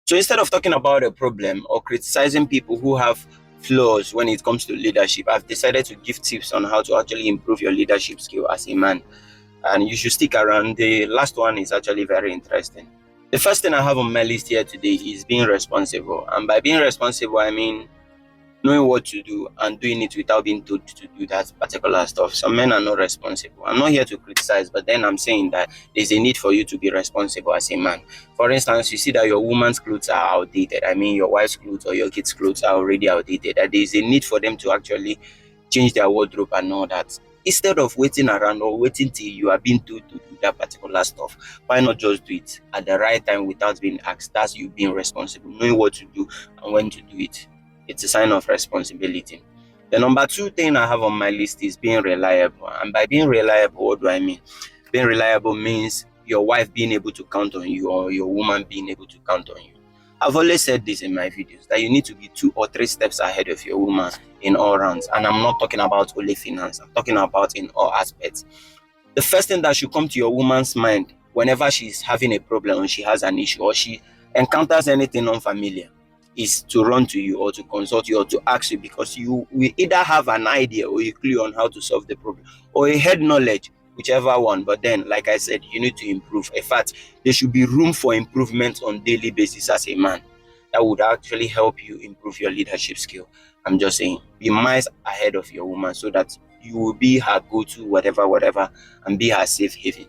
So instead of talking about a problem or criticizing people who have flaws when it comes to leadership, I've decided to give tips on how to actually improve your leadership skill as a man. And you should stick around. The last one is actually very interesting. The first thing I have on my list here today is being responsible. And by being responsible, I mean knowing what to do and doing it without being told to do that particular stuff. Some men are not responsible. I'm not here to criticize, but then I'm saying that there's a need for you to be responsible as a man. For instance, you see that your woman's clothes are outdated. I mean, your wife's clothes or your kids' clothes are already outdated. That there's a need for them to actually change their wardrobe and all that. Instead of waiting around or waiting till you are being told to do that particular stuff, why not just do it at the right time without being asked? That's you being responsible, knowing what to do and when to do it. It's a sign of responsibility. The number two thing I have on my list is being reliable. And by being reliable, what do I mean? Being reliable means your wife being able to count on you or your woman being able to count on you. I've always said this in my videos that you need to be 2 or 3 steps ahead of your woman in all rounds. And I'm not talking about only finance, I'm talking about in all aspects. The first thing that should come to your woman's mind whenever she's having a problem or she has an issue or she encounters anything unfamiliar is to run to you or to consult you or to ask you, because you will either have an idea or a clue on how to solve the problem or a head knowledge, whichever one. But then, like I said, you need to improve. In fact, there should be room for improvement on daily basis as a man. That would actually help you improve your leadership skill. I'm just saying, be miles ahead of your woman so that you will be her go-to whatever and be her safe haven.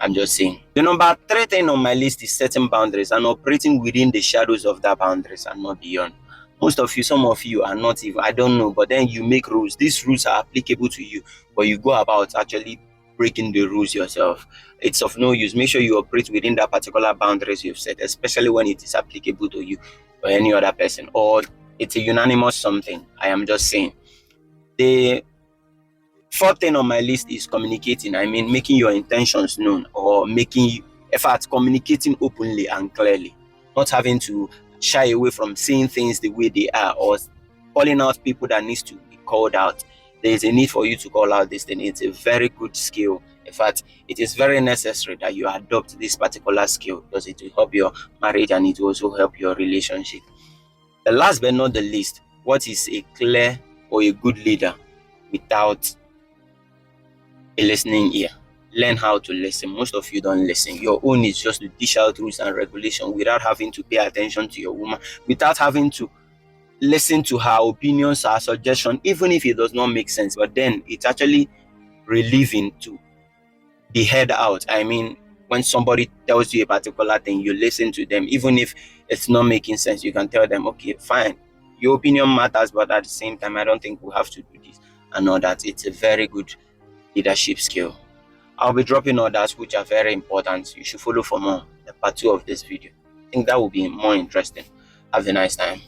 I'm just saying. The number 3 thing on my list is setting boundaries and operating within the shadows of that boundaries and not beyond. Most of you, some of you are not even, I don't know, but then you make rules. These rules are applicable to you, but you go about actually breaking the rules yourself. It's of no use. Make sure you operate within that particular boundaries you've set, especially when it is applicable to you or any other person, or it's a unanimous something. I am just saying. The fourth thing on my list is communicating. I mean, making your intentions known or in fact, communicating openly and clearly, not having to shy away from saying things the way they are or calling out people that needs to be called out. There is a need for you to call out this thing. It's a very good skill. In fact, it is very necessary that you adopt this particular skill because it will help your marriage and it will also help your relationship. The last but not the least, what is a clear or a good leader without a listening ear? Learn how to listen. Most of you don't listen. Your own is just to dish out rules and regulations without having to pay attention to your woman, without having to listen to her opinions, her suggestion, even if it does not make sense. But then it's actually relieving to be heard out. I mean, when somebody tells you a particular thing, you listen to them, even if it's not making sense. You can tell them, okay, fine, your opinion matters, but at the same time, I don't think we have to do this and all that. It's a very good leadership skill. I'll be dropping others which are very important. You should follow for more the part 2 of this video. I think that will be more interesting. Have a nice time.